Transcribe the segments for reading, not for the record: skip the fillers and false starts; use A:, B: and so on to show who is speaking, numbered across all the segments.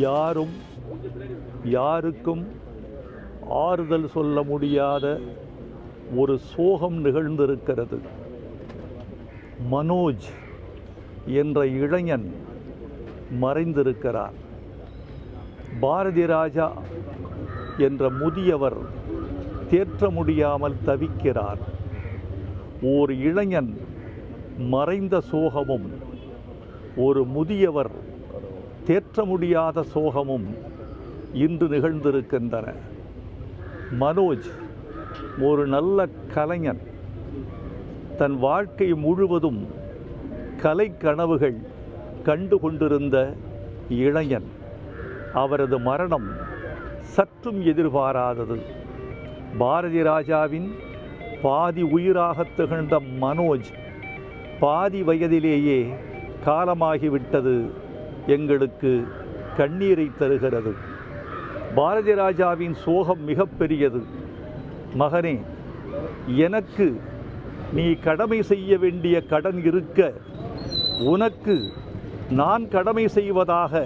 A: யாரும் யாருக்கும் ஆறுதல் சொல்ல முடியாத ஒரு சோகம் நிகழ்ந்திருக்கிறது. மனோஜ் என்ற இளைஞன் மறைந்திருக்கிறார். பாரதி ராஜா என்ற முதியவர் தேற்ற முடியாமல் தவிக்கிறார். ஓர் இளைஞன் மறைந்த சோகமும் ஒரு முதியவர் தேற்ற முடியாத சோகமும் இன்று நிகழ்ந்திருக்கின்றன. மனோஜ் ஒரு நல்ல கலைஞன். தன் வாழ்க்கை முழுவதும் கலை கனவுகள் கண்டு கொண்டிருந்த இளைஞன். அவரது மரணம் சற்றும் எதிர்பாராதது. பாரதி ராஜாவின் பாதி உயிராக திகழ்ந்த மனோஜ் பாதி வயதிலேயே காலமாகிவிட்டது எங்களுக்கு கண்ணீரை தருகிறது. பாரதி ராஜாவின் சோகம் மிகப்பெரியது. மகனே, எனக்கு நீ கடமை செய்ய வேண்டிய கடன் இருக்க உனக்கு நான் கடமை செய்வதாக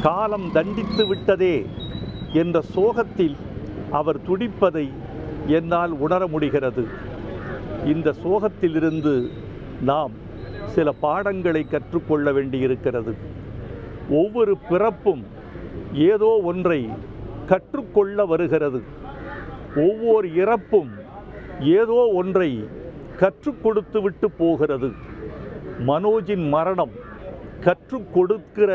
A: காலம் தண்டித்து விட்டதே என்ற சோகத்தில் அவர் துடிப்பதை என்னால் உணர முடிகிறது. இந்த சோகத்திலிருந்து நாம் சில பாடங்களை கற்றுக்கொள்ள வேண்டியிருக்கிறது. ஒவ்வொரு பிறப்பும் ஏதோ ஒன்றை கற்றுக்கொள்ள வருகிறது. ஒவ்வொரு இறப்பும் ஏதோ ஒன்றை கற்றுக் கொடுத்து விட்டு போகிறது. மனோஜின் மரணம் கற்றுக் கொடுக்கிற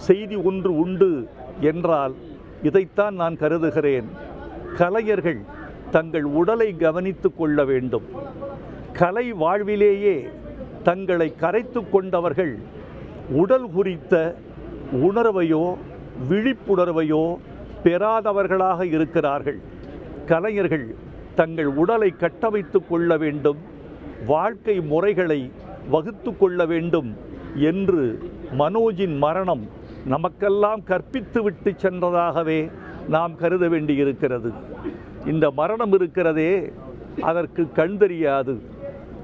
A: செய்தி ஒன்று உண்டு என்றால் இதைத்தான் நான் கருதுகிறேன். கலைஞர்கள் தங்கள் உடலை கவனித்து கொள்ள வேண்டும். கலை வாழ்விலேயே தங்களை கரைத்து கொண்டவர்கள் உடல் குறித்த உணர்வையோ விழிப்புணர்வையோ பெறாதவர்களாக இருக்கிறார்கள். கலைஞர்கள் தங்கள் உடலை கட்டமைத்து கொள்ள வேண்டும், வாழ்க்கை முறைகளை வகுத்து கொள்ள வேண்டும் என்று மனோஜின் மரணம் நமக்கெல்லாம் கற்பித்துவிட்டு சென்றதாகவே நாம் கருத வேண்டியிருக்கிறது. இந்த மரணம் இருக்கிறதே, அதற்கு கண் தெரியாது.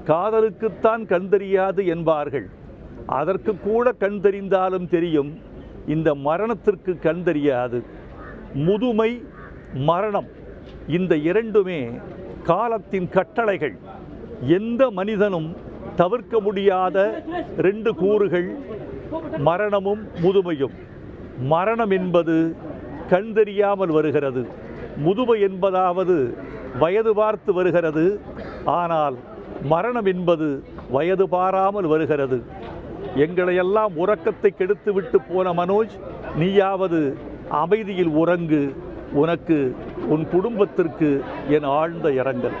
A: காதலுக்குத்தான் கண் தெரியாது என்பார்கள். அதற்கு கூட கண் தெரிந்தாலும் தெரியும், இந்த மரணத்திற்கு கண் தெரியாது. முதுமை, மரணம், இந்த இரண்டுமே காலத்தின் கட்டளைகள். எந்த மனிதனும் தவிர்க்க முடியாத ரெண்டு கூறுகள் மரணமும் முதுமையும். மரணம் என்பது கண் தெரியாமல் வருகிறது. முதுமை என்பதாவது வயது பார்த்து வருகிறது. ஆனால் மரணம் என்பது வயது பாராமல் வருகிறது. எங்களையெல்லாம் உறக்கத்தை கெடுத்துவிட்டு போன மனோஜ், நீயாவது அமைதியில் உறங்கு. உனக்கு, உன் குடும்பத்திற்கு என் ஆழ்ந்த இரங்கல்.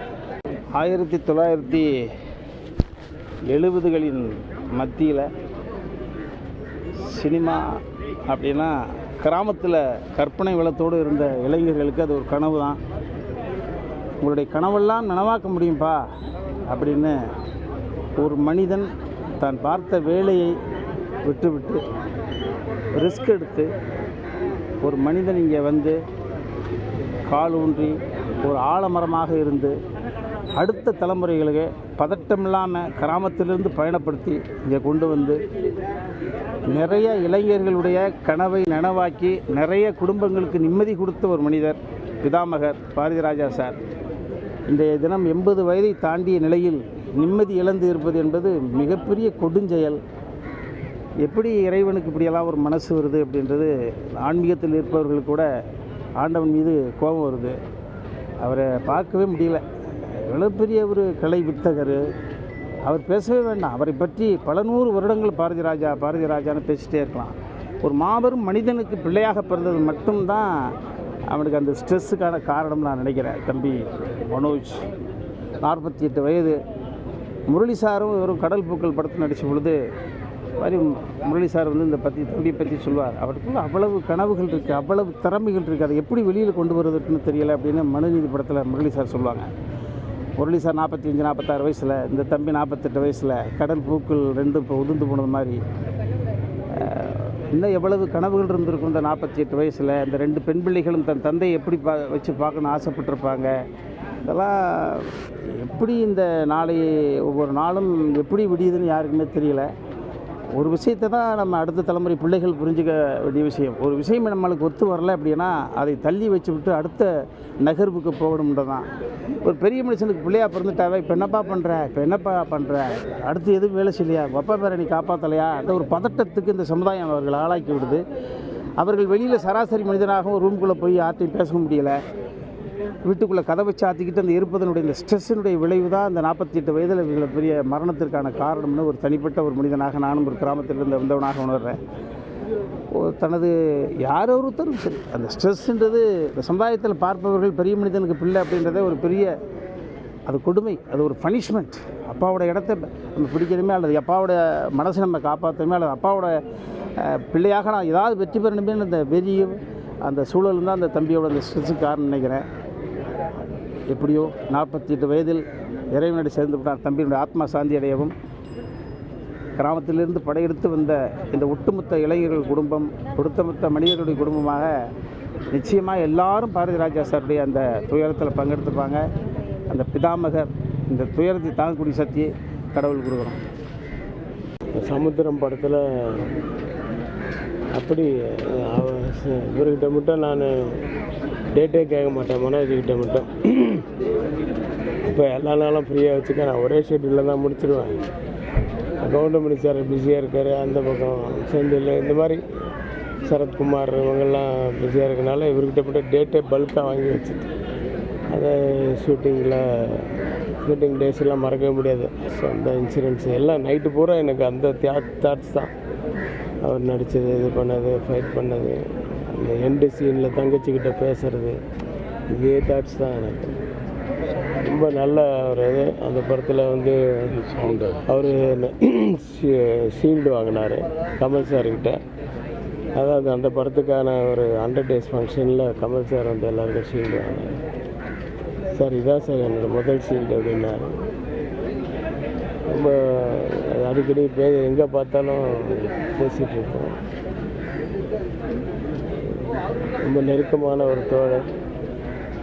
B: 1970களின் மத்தியில் சினிமா அப்படின்னா கிராமத்தில் கற்பனை வளத்தோடு இருந்த இளைஞர்களுக்கு அது ஒரு கனவு தான். உங்களுடைய கனவெல்லாம் நனவாக்க முடியும்பா அப்படின்னு ஒரு மனிதன் தான் பார்த்த வேலையை விட்டுவிட்டு ரிஸ்க் எடுத்து ஒரு மனிதன் இங்கே வந்து கால் ஊன்றி ஒரு ஆலமரமாக இருந்து அடுத்த தலைமுறைகளுக்கு பதட்டம் இல்லாமல் கிராமத்திலிருந்து பயணப்படுத்தி இங்கே கொண்டு வந்து நிறைய இளைஞர்களுடைய கனவை நனவாக்கி நிறைய குடும்பங்களுக்கு நிம்மதி கொடுத்த ஒரு மனிதர் பிதாமகர் பாரதி ராஜா சார். இன்றைய தினம் 80 வயதை தாண்டிய நிலையில் நிம்மதி இழந்து இருப்பது என்பது மிகப்பெரிய கொடுஞ்செயல். எப்படி இறைவனுக்கு இப்படியெல்லாம் ஒரு மனசு வருது அப்படின்றது ஆன்மீகத்தில் இருப்பவர்கள் கூட ஆண்டவன் மீது கோபம் வருது. அவரை பார்க்கவே முடியல. எவ்வளோ பெரிய ஒரு கலை வித்தகர். அவர் பேசவே வேண்டாம். அவரை பற்றி பல நூறு வருடங்கள் பாரதி ராஜான்னு பேசிகிட்டே இருக்கலாம். ஒரு மாபெரும் மனிதனுக்கு பிள்ளையாக பிறந்தது மட்டும்தான் அவனுக்கு அந்த ஸ்ட்ரெஸ்ஸுக்கான காரணம் நான் நினைக்கிறேன். தம்பி மனோஜ் 48 வயது. முரளி சாரும் ஒரு கடல் பூக்கள் படத்தில் நடித்த பொழுது மாதிரி முரளி சார் வந்து இந்த தம்பியை பற்றி சொல்வார். அவருக்குள்ள அவ்வளவு கனவுகள் இருக்குது, அவ்வளவு திறமைகள் இருக்குது, அதை எப்படி வெளியில் கொண்டு வருவதுன்னு தெரியலை அப்படின்னு மனுநீதி படத்தில் முரளி சார் சொல்லுவாங்க. முரளி சார் 45-46 வயசில், இந்த தம்பி 48 வயசில் கடல் பூக்கள் ரெண்டும் இப்போ உதிர்ந்து போனது மாதிரி இன்னும் எவ்வளவு கனவுகள் இருந்திருக்கும். இந்த 48 வயசில் இந்த 2 பெண் பிள்ளைகளும் தன் தந்தையை எப்படி வச்சு பார்க்கணுன்னு ஆசைப்பட்டிருப்பாங்க. இதெல்லாம் எப்படி இந்த நாளை ஒவ்வொரு நாளும் எப்படி விடியுதுன்னு யாருக்குமே தெரியல. ஒரு விஷயத்தை தான் நம்ம அடுத்த தலைமுறை பிள்ளைகள் புரிஞ்சுக்க வேண்டிய விஷயம். ஒரு விஷயம் நம்மளுக்கு ஒத்து வரல அப்படின்னா அதை தள்ளி வச்சு விட்டு அடுத்த நகர்வுக்கு போகணும்ன்றது தான். ஒரு பெரிய மனுஷனுக்கு பிள்ளையா பிறந்துட்டாவே இப்போ என்னப்பா பண்ணுற அடுத்து எதுவும் வேலை செய்யலையா, அப்பா பேரை நீ காப்பாற்றலையா, அந்த ஒரு பதட்டத்துக்கு இந்த சமுதாயம் அவர்கள் ஆளாக்கி விடுது. அவர்கள் வெளியில் சராசரி மனிதனாகவும் ரூம்குள்ளே போய் யார்ட்டையும் பேச முடியலை, வீட்டுக்குள்ளே கதவை சாத்திக்கிட்டு அந்த இருப்பதனுடைய இந்த ஸ்ட்ரெஸ்ஸினுடைய விளைவு தான் அந்த 48 வயதில் இவ்வளோ பெரிய மரணத்திற்கான காரணம்னு ஒரு தனிப்பட்ட ஒரு மனிதனாக நானும் ஒரு கிராமத்தில் வந்தவனாக உணர்கிறேன். தனது யாரோ ஒருத்தரும் சரி, அந்த ஸ்ட்ரெஸ்ஸுன்றது இந்த சமுதாயத்தில் பார்ப்பவர்கள் பெரிய மனிதனுக்கு பிள்ளை அப்படின்றதே ஒரு பெரிய அது கொடுமை, அது ஒரு பனிஷ்மெண்ட். அப்பாவோட இடத்த நம்ம பிடிக்கணுமே அல்லது அப்பாவோட மனசை நம்ம காப்பாற்றணுமே அல்லது அப்பாவோட பிள்ளையாக நான் ஏதாவது வெற்றி பெறணுமே அந்த வெறியும் அந்த சூழலும் தான் அந்த தம்பியோட அந்த ஸ்ட்ரெஸ்ஸுக்கு காரணம் நினைக்கிறேன். எப்படியோ 48 வயதில் இறைவனடி சேர்ந்து விட்டார். தம்பியினுடைய ஆத்மா சாந்தி அடையவும், கிராமத்திலிருந்து படையெடுத்து வந்த இந்த ஒட்டுமொத்த இளைஞர்கள் குடும்பம், ஒட்டுமொத்த மனிதர்களுடைய குடும்பமாக நிச்சயமாக எல்லாரும் பாரதி ராஜா சாருடைய அந்த துயரத்தில் பங்கெடுத்துப்பாங்க. அந்த பிதாமகர் இந்த துயரத்தை தாங்கக்கூடிய சக்தியை கடவுள் கொடுக்குறோம்.
C: சமுத்திரம் படத்தில் அப்படி இவர்கிட்ட மட்டும் நான் டேட்டே கேட்க மாட்டேன், மனோஜ்கிட்ட மட்டும். இப்போ எல்லா நாளும் ஃப்ரீயாக வச்சுக்க, நான் ஒரே ஷெட்யூலில் தான் முடிச்சிடுவேன். கவுண்டமணி சார் பிஸியாக இருக்கார், அந்த பக்கம் செந்தில் இந்த மாதிரி சரத்குமார் இவங்கெல்லாம் பிஸியாக இருக்கனால இவர்கிட்ட மட்டும் டேட்டே பல்காக வாங்கி வச்சுட்டு அதை ஷூட்டிங் டேஸ் எல்லாம் மறக்கவே முடியாது. ஸோ அந்த இன்சிடென்ட்ஸ் எல்லாம் நைட்டு பூரா எனக்கு அந்த தாட்ஸ் தான். அவர் நடித்தது, இது பண்ணது, ஃபைட் பண்ணது, அந்த எண்டு சீனில் தங்கச்சிக்கிட்ட பேசுகிறது, இதே தாட்ஸ் தான் எனக்கு. ரொம்ப நல்ல ஒரு இது. அந்த படத்தில் வந்து அவர் ஷீல்டு வாங்கினார் கமல் சார்கிட்ட. அதாவது அந்த படத்துக்கான ஒரு 100 days ஃபங்க்ஷனில் கமல் சார் வந்து எல்லாருக்கும் ஷீல்டு வாங்கினார். சார் இதான் சார் என்னோடய முதல் ஷீல்டு அப்படின்னாரு. ரொம்ப அடிக்கடி எங்கே பார்த்தாலும் பேசிகிட்டு இருக்கோம். ரொம்ப நெருக்கமான ஒரு தோழர்.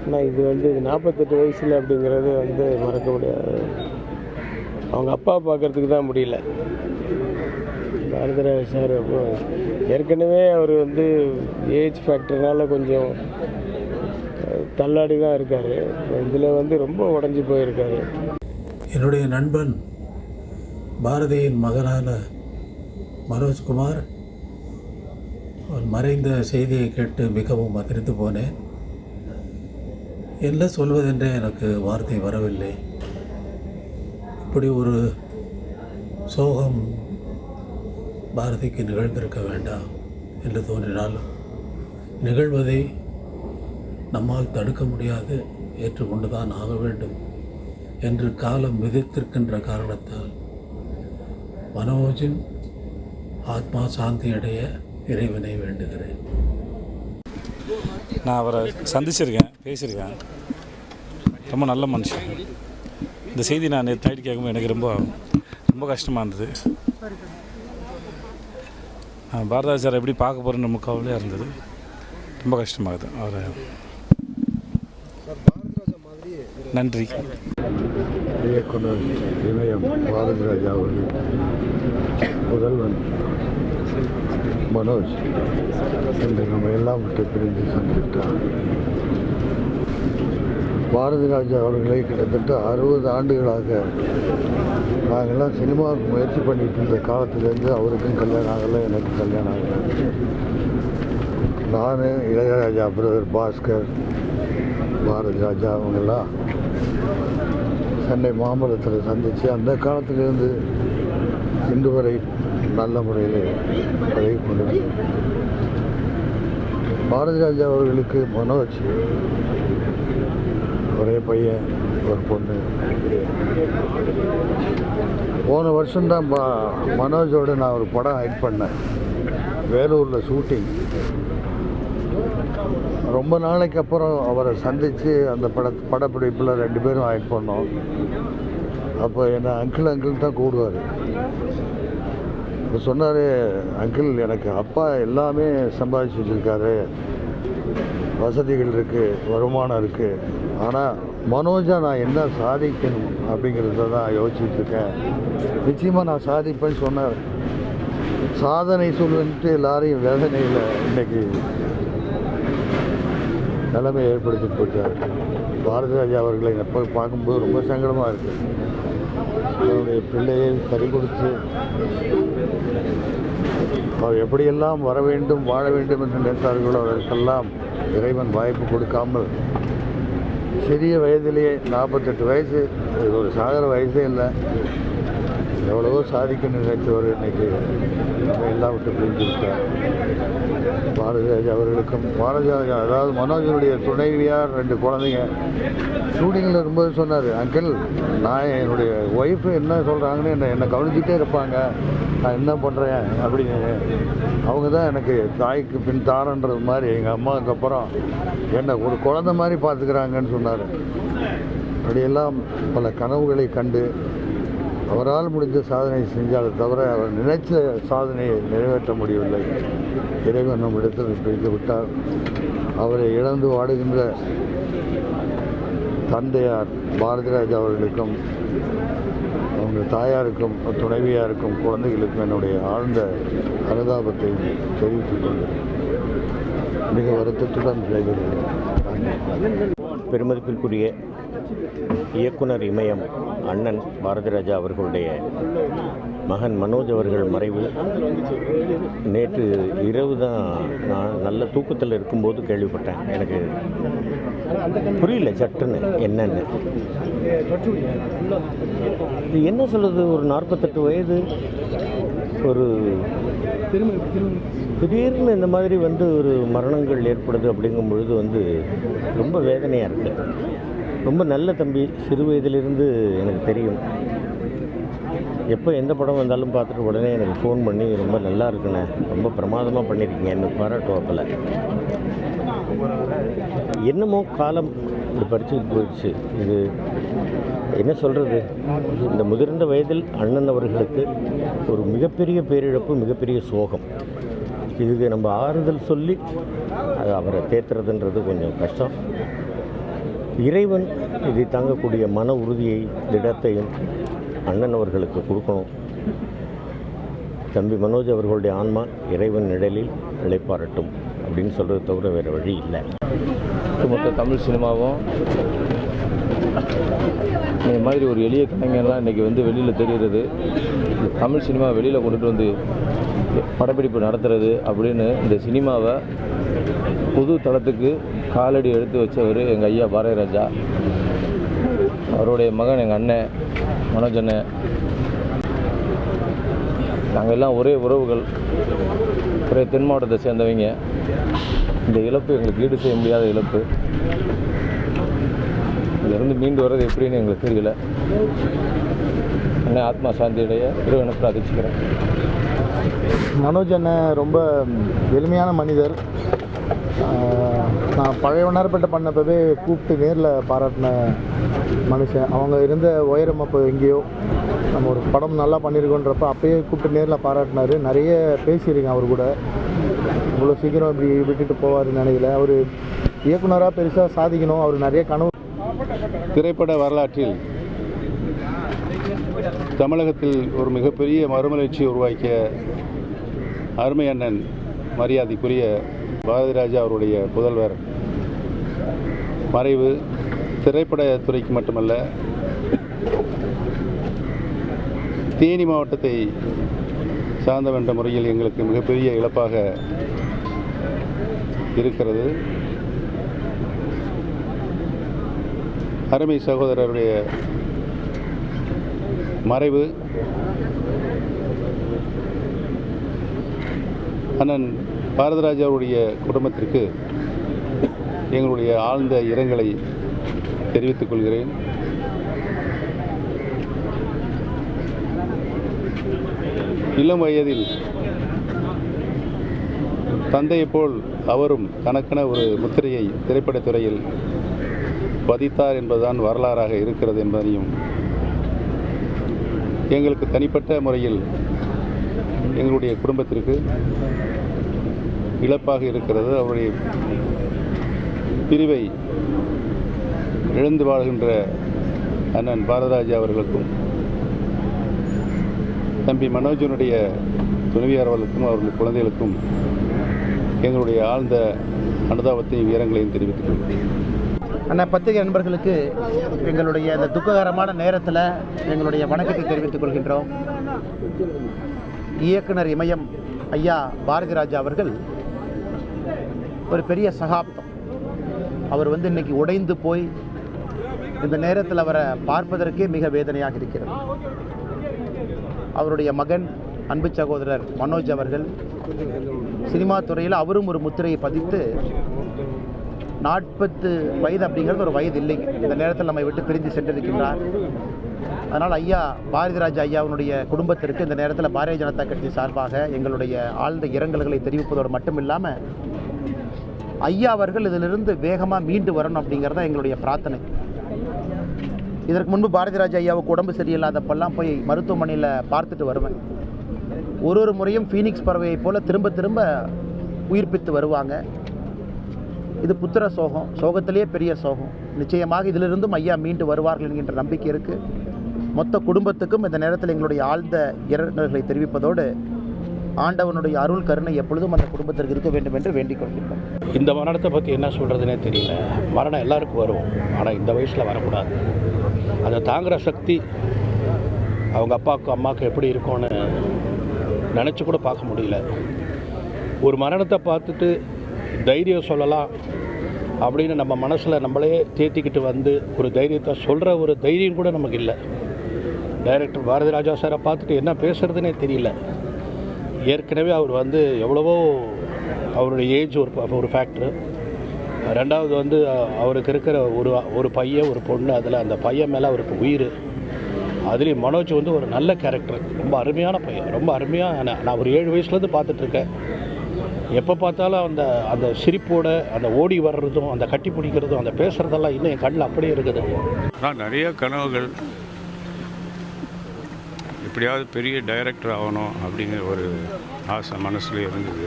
C: ஆனால் இது வந்து 48 வயசில் அப்படிங்கிறது வந்து மறக்க முடியாது. அவங்க அப்பா பார்க்குறதுக்கு தான் முடியல. பாரதிராஜா சார் அப்போ ஏற்கனவே அவர் வந்து ஏஜ் ஃபேக்டர்னால கொஞ்சம் தள்ளாடி தான் இருக்கார். இதில் வந்து ரொம்ப உடஞ்சி போயிருக்காரு.
D: என்னுடைய நண்பன் பாரதியின் மகனான மனோஜ்குமார் அவர் மறைந்த செய்தியை கேட்டு மிகவும் அதிர்ந்து போனேன். என்ன சொல்வதென்றே எனக்கு வார்த்தை வரவில்லை. இப்படி ஒரு சோகம் பாரதிக்கு நிகழ்ந்திருக்க வேண்டாம் என்று தோன்றினாலும் நிகழ்வதை நம்மால் தடுக்க முடியாது, ஏற்றுக்கொண்டு தான் ஆக வேண்டும் என்று காலம் விதித்திருக்கின்ற காரணத்தால் மனோஜின் ஆத்மா சாந்தி அடைய இறைவனை வேண்டுகிறேன்.
E: நான் அவரை சந்திச்சிருக்கேன், பேசியிருக்கேன். ரொம்ப நல்ல மனுஷன். இந்த செய்தி நான் நேற்று நைட்டு கேட்கும்போது எனக்கு ரொம்ப ரொம்ப கஷ்டமாக இருந்தது. பாரதிராஜா சார் எப்படி பார்க்க போகிறேன்னு ரொம்ப கவலையாக இருந்தது. ரொம்ப கஷ்டமாகுது அவரை. நன்றி.
F: இயக்குனர் இமயம் பாரதிராஜா அவர்கள் முதல்வன் மனோஜ் என்று நம்ம எல்லாம் விட்டு பிரிந்து சந்தித்தார். பாரதிராஜா அவர்களை கிட்டத்தட்ட 60 ஆண்டுகளாக நாங்கள்லாம் சினிமாவுக்கு முயற்சி பண்ணிட்டு இருந்த காலத்திலேருந்து அவருக்கும் கல்யாணம் ஆகலை, எனக்கு கல்யாணம் ஆகலை. நான், இளையராஜா பிரதர் பாஸ்கர், பாரதிராஜா அவங்கெல்லாம் சென்னை மாம்பலத்தில் சந்தித்து அந்த காலத்திலிருந்து இன்று வரை நல்ல முறையில் பழகி கொண்டு பாரதிராஜா அவர்களுக்கு மனோஜ் ஒரே பையன், ஒரு பொண்ணு. போன வருஷம்தான் மனோஜோடு நான் ஒரு படம் ஆக்ட் பண்ணேன், வேலூரில் ஷூட்டிங். ரொம்ப நாளைக்கு அப்புறம் அவரை சந்தித்து அந்த படப்பிடிப்பில் 2 பேரும் ஆக்ட் பண்ணோம். அப்போ என்னை அங்கிள் தான் கூடுவார். இப்போ சொன்னார், அங்கிள் எனக்கு அப்பா எல்லாமே சம்பாதிச்சு வச்சுருக்காரு, வசதிகள் இருக்குது, வருமானம் இருக்குது, ஆனால் மனோஜா நான் என்ன சாதிக்கணும் அப்படிங்கிறத தான் யோசிச்சுட்ருக்கேன், நிச்சயமாக நான் சாதிப்பேன்னு சொன்னார். சாதனை சொல்லுன்ட்டு எல்லாரையும் வேதனையில் இன்னைக்கு நிலைமை ஏற்படுத்திட்டு போயிட்டார். பாரதி ராஜா அவர்களை எப்போ பார்க்கும்போது ரொம்ப சங்கடமாக இருக்குது. அவருடைய பிள்ளையை பறி கொடுத்து அவர் எப்படியெல்லாம் வர வேண்டும் வாழ வேண்டும் என்று நினைத்தார்களோ அதற்கெல்லாம் இறைவன் வாய்ப்பு கொடுக்காமல் சிறிய வயதிலேயே 48 வயசு, இது ஒரு சாகர வயசே இல்லை, எவ்வளவோ சாதிக்க நினைத்தவர் இன்னைக்கு நம்ம எல்லாம் விட்டு பிரிஞ்சு விட்டார். பாரதி ராஜா அவர்களுக்கும் பாரதி ராஜா அதாவது மனோஜனுடைய துணைவியார் 2 குழந்தைங்க ஷூட்டிங்கில் இருக்கும்போது சொன்னார், அங்கிள் நான் என்னுடைய ஒய்ஃபு என்ன சொல்கிறாங்கன்னு என்னை கவனிச்சுட்டே இருப்பாங்க, நான் என்ன பண்ணுறேன் அப்படின்னு. அவங்க தான் எனக்கு தாய்க்கு பின் தாரன்றது மாதிரி எங்கள் அம்மாவுக்கு அப்புறம் என்னை ஒரு குழந்தை மாதிரி பார்த்துக்கிறாங்கன்னு சொன்னார். அப்படியெல்லாம் பல கனவுகளை கண்டு அவரால் முடிந்த சாதனை செஞ்சாலே தவிர அவர் நினைச்ச சாதனையை நிறைவேற்ற முடியவில்லை. இறைவன் நம்மிடத்தில் பிரித்து விட்டார். அவரை இழந்து வாடுகின்ற தந்தையார் பாரதி ராஜா அவர்களுக்கும் அவங்க தாயாருக்கும் துணைவியாருக்கும் குழந்தைகளுக்கும் என்னுடைய ஆழ்ந்த அனுதாபத்தை தெரிவித்துக் கொண்டு மிக வருத்தத்துடன் விடைபெறுகிறேன்.
G: பெருமதிப்பிற்குரிய இயக்குனர் இமயம் அண்ணன் பாரதி ராஜா அவர்களுடைய மகன் மனோஜ் அவர்கள் மறைவு நேற்று இரவு தான் நான் நல்ல தூக்கத்தில் இருக்கும்போது கேள்விப்பட்டேன். எனக்கு புரியல சட்டுன்னு என்னன்னு. இது என்ன சொல்லுது, ஒரு 48 வயது ஒரு திடீர்னு இந்த மாதிரி ஒரு மரணங்கள் ஏற்படுது அப்படிங்கும் பொழுது ரொம்ப வேதனையாக இருக்குது. ரொம்ப நல்ல தம்பி, சிறு வயதிலிருந்து எனக்கு தெரியும். எப்போ எந்த படம் வந்தாலும் பார்த்துட்டு உடனே எனக்கு ஃபோன் பண்ணி ரொம்ப நல்லா இருக்குண்ணே, ரொம்ப பிரமாதமாக பண்ணியிருக்கீங்க, என்ன பாராட்டுவாப்பில். என்னமோ காலம் இப்படி படிச்சுட்டு போயிடுச்சு. இது என்ன சொல்கிறது, இந்த முதிர்ந்த வயதில் அண்ணன் அவர்களுக்கு ஒரு மிகப்பெரிய பேரிழப்பு, மிகப்பெரிய சோகம். இதுக்கு நம்ம ஆறுதல் சொல்லி அது அவரை தேத்துறதுன்றது கொஞ்சம் கஷ்டம். இறைவன் இதை தாங்கக்கூடிய மன உறுதியை, திடத்தையும் அண்ணன் அவர்களுக்கு கொடுக்கணும். தம்பி மனோஜ் அவர்களுடைய ஆன்மா இறைவன் நிழலில் இளைப்பாறட்டும் அப்படின்னு சொல்கிறது தவிர வேறு வழி இல்லை.
H: ஒட்டுமொத்த தமிழ் சினிமாவும் இந்த மாதிரி ஒரு எளிய கலைஞர்லாம் இன்றைக்கி வெளியில் தெரிகிறது. தமிழ் சினிமா வெளியில் கொண்டுட்டு வந்து படப்பிடிப்பு நடத்துறது அப்படின்னு இந்த சினிமாவை புது தளத்துக்கு காலடி எடுத்து வச்சவர் எங்கள் ஐயா பாரதி ராஜா. அவருடைய மகன் எங்கள் அண்ணன் மனோஜ் அண்ணன், நாங்கள் எல்லாம் ஒரே உறவுகள், ஒரே தென் மாவட்டத்தை சேர்ந்தவங்க. இந்த இழப்பு எங்களுக்கு ஈடு செய்ய முடியாத இழப்பு. இதிலிருந்து மீண்டு வர்றது எப்படின்னு எங்களுக்கு தெரியல. அண்ணன் ஆத்மா சாந்தியுடைய இறைவனை பிரார்த்திச்சுக்கிறேன்.
B: மனோஜ் அண்ணன் ரொம்ப எளிமையான மனிதர். நான் பழைய வண்ணாரப்பேட்டை பண்ணப்பவே கூப்பிட்டு நேரில் பாராட்டின மனுஷன். அவங்க இருந்த உயரம் அப்போ எங்கேயோ, நம்ம ஒரு படம் நல்லா பண்ணியிருக்கோன்றப்ப அப்போயே கூப்பிட்டு நேரில் பாராட்டினார். நிறைய பேசியிருக்கேன் அவர் கூட. இவ்வளோ சீக்கிரம் இப்படி விட்டுட்டு போவார்னு நினைக்கல. அவர் இயக்குனராக பெருசாக சாதிக்கணும், அவர் நிறைய கனவு.
I: திரைப்பட வரலாற்றில் தமிழகத்தில் ஒரு மிகப்பெரிய மறுமலர்ச்சியை உருவாக்கிய அருமை அண்ணன் மரியாதைக்குரிய பாரதி ராஜா அவருடைய புதல்வர் மறைவு திரைப்படத்துறைக்கு மட்டுமல்ல, தேனி மாவட்டத்தை சார்ந்தவென்ற முறையில் எங்களுக்கு மிகப்பெரிய இழப்பாக இருக்கிறது. அருமை சகோதரருடைய மறைவு அண்ணன் பாரதிராஜா அவருடைய குடும்பத்திற்கு எங்களுடைய ஆழ்ந்த இரங்கலை தெரிவித்துக் கொள்கிறேன். இளம் வயதில் தந்தையைப் போல் அவரும் தனக்கென ஒரு முத்திரையை திரைப்படத்துறையில் பதித்தார் என்பதுதான் வரலாறாக இருக்கிறது என்பதையும், எங்களுக்கு தனிப்பட்ட முறையில் எங்களுடைய குடும்பத்திற்கு இழப்பாக இருக்கிறது. அவருடைய பிரிவை இழந்து வாழ்கின்ற அண்ணன் பாரதிராஜா அவர்களுக்கும் தம்பி மனோஜனுடைய துணைவியார் அவர்களுக்கும் அவர்களுடைய குழந்தைகளுக்கும் எங்களுடைய ஆழ்ந்த அனுதாபத்தையும் வீரங்களையும் தெரிவித்துக் கொள்கிறேன்.
B: அண்ணா, பத்திரிகை நண்பர்களுக்கு எங்களுடைய அந்த துக்ககரமான நேரத்தில் எங்களுடைய வணக்கத்தை தெரிவித்துக் கொள்கின்றோம். இயக்குனர் இமயம் ஐயா பாரதி ராஜா அவர்கள் ஒரு பெரிய சகாப்தம். அவர் இன்னைக்கு உடைந்து போய் இந்த நேரத்தில் அவரை பார்ப்பதற்கே மிக வேதனையாக இருக்கிறது. அவருடைய மகன் அன்பு சகோதரர் மனோஜ் அவர்கள் சினிமா துறையில் அவரும் ஒரு முத்திரையை பதித்து 40 வயது அப்படிங்கிறது ஒரு வயது இல்லைங்க. இந்த நேரத்தில் நம்மை விட்டு பிரிந்து சென்றிருக்கின்றார். அதனால் ஐயா பாரதி ராஜா ஐயாவுடைய குடும்பத்திற்கு இந்த நேரத்தில் பாரதிய ஜனதா கட்சி சார்பாக எங்களுடைய ஆழ்ந்த இரங்கல்களை தெரிவிப்பதோடு மட்டும் இல்லாமல் ஐயா அவர்கள் இதிலிருந்து வேகமாக மீண்டு வரணும் அப்படிங்கிறது தான் எங்களுடைய பிரார்த்தனை. இதற்கு முன்பு பாரதி ராஜா ஐயாவுக்கு உடம்பு சரியில்லாதப்பெல்லாம் போய் மருத்துவமனையில் பார்த்துட்டு வருவேன். ஒரு முறையும் ஃபீனிக்ஸ் பறவையை போல் திரும்ப திரும்ப உயிர்ப்பித்து வருவாங்க. இது புத்திர சோகம், சோகத்திலேயே பெரிய சோகம். நிச்சயமாக இதிலிருந்தும் ஐயா மீண்டு வருவார்கள் என்கின்ற நம்பிக்கை இருக்குது. மொத்த குடும்பத்துக்கும் இந்த நேரத்தில் எங்களுடைய ஆழ்ந்த இரங்கல்களை தெரிவிப்பதோடு ஆண்டவனுடைய அருள் கருணை எப்பொழுதும் அந்த குடும்பத்திற்கு இருக்க வேண்டும் என்று வேண்டிக் கொள்கின்றோம்.
J: இந்த மரணத்தை பற்றி என்ன சொல்கிறதுனே தெரியல. மரணம் எல்லாருக்கும் வரும், ஆனால் இந்த வயசில் வரக்கூடாது. அதை தாங்குகிற சக்தி அவங்க அப்பாவுக்கு அம்மாவுக்கு எப்படி இருக்கும்னு நினச்சி கூட பார்க்க முடியல. ஒரு மரணத்தை பார்த்துட்டு தைரியம் சொல்லலாம் அப்படின்னு நம்ம மனசில் நம்மளே தேத்திக்கிட்டு ஒரு தைரியத்தை சொல்கிற ஒரு தைரியம் கூட நமக்கு இல்லை. டைரக்டர் பாரதி ராஜா சாரை பார்த்துட்டு என்ன பேசுகிறதுனே தெரியல. ஏற்கனவே அவர் எவ்வளவோ அவருடைய ஏஜ் ஒரு ஃபேக்டரு. ரெண்டாவது அவருக்கு இருக்கிற ஒரு பையன் ஒரு பொண்ணு, அதில் அந்த பையன் மேலே அவருக்கு உயிர். அதுலேயும் மனோஜ் ஒரு நல்ல கேரக்டர், ரொம்ப அருமையான பையன், ரொம்ப அருமையாக. நான் ஒரு 7 வயசுலேருந்து பார்த்துட்ருக்கேன். எப்போ பார்த்தாலும் அந்த சிரிப்போட அந்த ஓடி வர்றதும் அந்த கட்டி பிடிக்கிறதும் அந்த பேசுகிறதெல்லாம் இன்னும் என் கண்ணில் அப்படியே இருக்குது.
K: நான் நிறைய கனவுகள், எப்படியாவது பெரிய டைரக்டர் ஆகணும் அப்படிங்கிற ஒரு ஆசை மனசில் இருந்தது.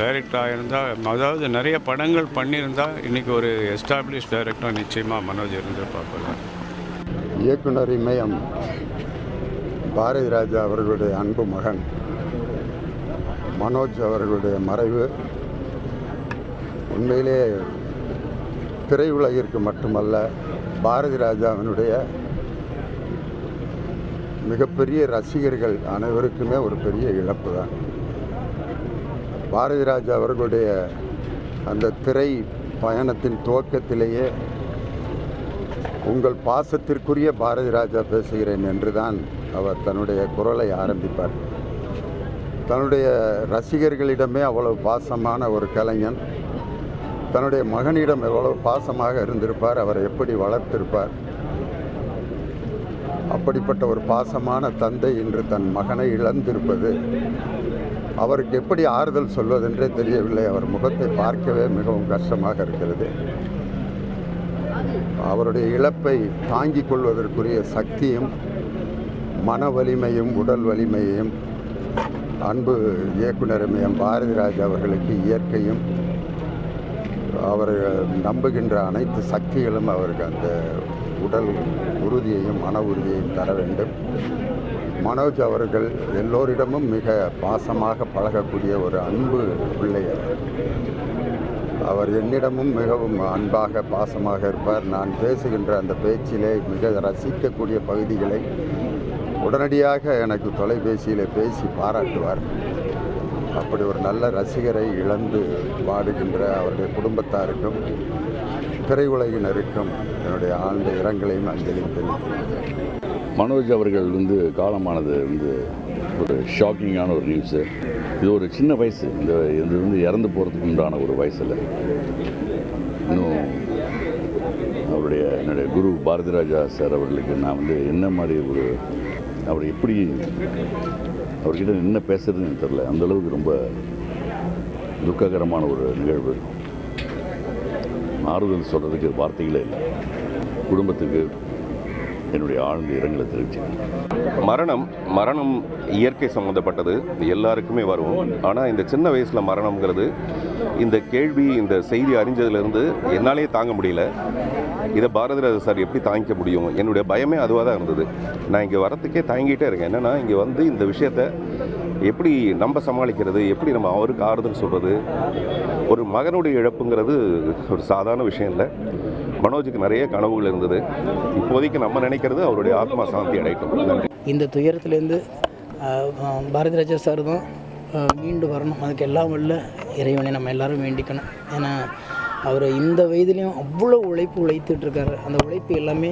K: டைரக்டர் ஆகியிருந்தால், அதாவது நிறைய படங்கள் பண்ணியிருந்தால் இன்றைக்கி ஒரு எஸ்டாப்ளிஷ் டைரக்டர் நிச்சயமாக மனோஜ் இருந்து பார்க்கலாம்.
F: இயக்குனர் இமயம் பாரதி ராஜா அவர்களுடைய அன்பு மகன் மனோஜ் அவர்களுடைய மறைவு உண்மையிலே திரையுலகிற்கு மட்டுமல்ல, பாரதி ராஜாவினுடைய மிகப்பெரிய ரசிகர்கள் அனைவருக்குமே ஒரு பெரிய இழப்பு தான். பாரதி ராஜா அவர்களுடைய அந்த திரை பயணத்தின் துவக்கத்திலேயே உங்கள் பாசத்திற்குரிய பாரதி ராஜா பேசுகிறேன் என்று தான் அவர் தன்னுடைய குரலை ஆரம்பிப்பார். தன்னுடைய ரசிகர்களிடமே அவ்வளவு பாசமான ஒரு கலைஞன், தன்னுடைய மகனிடம் எவ்வளவு பாசமாக இருந்திருப்பார், அவரை எப்படி வளர்த்திருப்பார். அப்படிப்பட்ட ஒரு பாசமான தந்தை இன்று தன் மகனை இழந்திருப்பது அவருக்கு எப்படி ஆறுதல் சொல்வதென்றே தெரியவில்லை. அவர் முகத்தை பார்க்கவே மிகவும் கஷ்டமாக இருக்கிறது. அவருடைய இழப்பை தாங்கிக் கொள்வதற்குரிய சக்தியும் மன வலிமையும் உடல் வலிமையையும் அன்பு இயக்குனர் இமயம் பாரதி ராஜா அவர்களுக்கு இயற்கையும் அவர் நம்புகின்ற அனைத்து சக்திகளும் அவருக்கு அந்த உடல் உறுதியையும் மன உறுதியையும் தர வேண்டும். மனோஜ் அவர்கள் எல்லோரிடமும் மிக பாசமாக பழகக்கூடிய ஒரு அன்பு பிள்ளையர். அவர் என்னிடமும் மிகவும் அன்பாக பாசமாக இருப்பார். நான் பேசுகின்ற அந்த பேச்சிலே மிக ரசிக்கக்கூடிய பகுதிகளை உடனடியாக எனக்கு தொலைபேசியில் பேசி பாராட்டுவார். அப்படி ஒரு நல்ல ரசிகரை இழந்து வாடுகின்ற அவருடைய குடும்பத்தாருக்கும் திரையுலகினருக்கும் என்னுடைய ஆழ்ந்த இரங்கலையும் அஞ்சலியும் தெரிவிக்கிறேன்.
L: மனோஜ் அவர்கள் காலமானது ஒரு ஷாக்கிங்கான ஒரு நியூஸு. இது ஒரு சின்ன வயசு, இது இறந்து போகிறதுக்கு உண்டான ஒரு வயசில். இன்னும் என்னுடைய குரு பாரதி ராஜா சார் அவர்களுக்கு நான் என்ன மாதிரி அவர் எப்படி அவர்கிட்ட என்ன பேசுறதுன்னு எனக்கு தெரியல. அந்தளவுக்கு ரொம்ப துக்ககரமான ஒரு நிகழ்வு. ஆறுதல் சொல்கிறதுக்கு வார்த்தைகளே இல்லை. குடும்பத்துக்கு என்னுடைய ஆழ்ந்த இரங்கலை தெரிவிச்சுக்கிறேன்.
M: மரணம் இயற்கை சம்மந்தப்பட்டது, எல்லாருக்குமே வரும். ஆனால் இந்த சின்ன வயசில் மரணம்ங்கிறது, இந்த கேள்வி, இந்த செய்தி அறிஞ்சதுலேருந்து என்னாலே தாங்க முடியல. இதை பாரதி ராஜா சார் எப்படி தாங்கிக்க முடியும்? என்னுடைய பயமே அதுவாக தான் இருந்தது. நான் இங்கே வரத்துக்கே தாங்கிட்டே இருக்கேன். என்னென்னா, இங்கே இந்த விஷயத்தை எப்படி நம்ம சமாளிக்கிறது, எப்படி நம்ம அவருக்கு ஆறுதல் சொல்கிறது. ஒரு மகனுடைய இழப்புங்கிறது ஒரு சாதாரண விஷயம் இல்லை. மனோஜுக்கு நிறைய கனவுகள் இருந்தது. இப்போதைக்கு நம்ம நினைக்கிறது அவருடைய ஆத்மா சாந்தி அடையட்டும். நன்றி.
N: இந்த துயரத்துலேருந்து பாரதி ராஜா சார் தான் மீண்டு வரணும். அதுக்கு எல்லாம் உள்ள இறைவனை நம்ம எல்லாரும் வேண்டிக்கணும். ஏன்னா அவர் இந்த வயதுலேயும் அவ்வளோ உழைத்துட்ருக்காரு. அந்த உழைப்பு எல்லாமே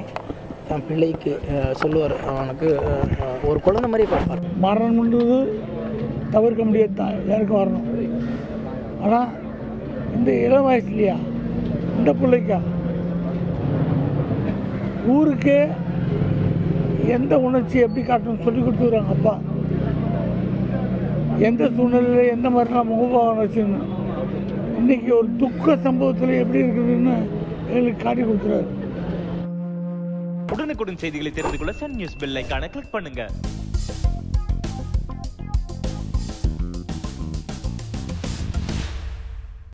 N: தன் பிள்ளைக்கு சொல்லுவார். அவனுக்கு ஒரு குழந்தை மாதிரி பார்ப்பார்.
O: மரணம்ன்றது தவிர்க்க முடியாது தான், யாருக்கும் வரணும். ஆனால் இந்த இளம் வயசுலையா இந்த பிள்ளைக்கா ஊருக்கே எந்த உணர்ச்சி எப்படி காட்டணும்னு சொல்லி கொடுத்துருவாங்க அப்பா. எந்த சூழ்நிலையில் எந்த மாதிரிலாம் முகபாவனை வச்சுக்கணும். இன்றைக்கி ஒரு துக்க சம்பவத்தில் எப்படி இருக்குதுன்னு எங்களுக்கு காட்டி கொடுத்துறாரு.
P: உடனுக்குடன் செய்திகளை தெரிந்து கொள்ள சன் நியூஸ் பெல் ஐகானை கிளிக் பண்ணுங்க.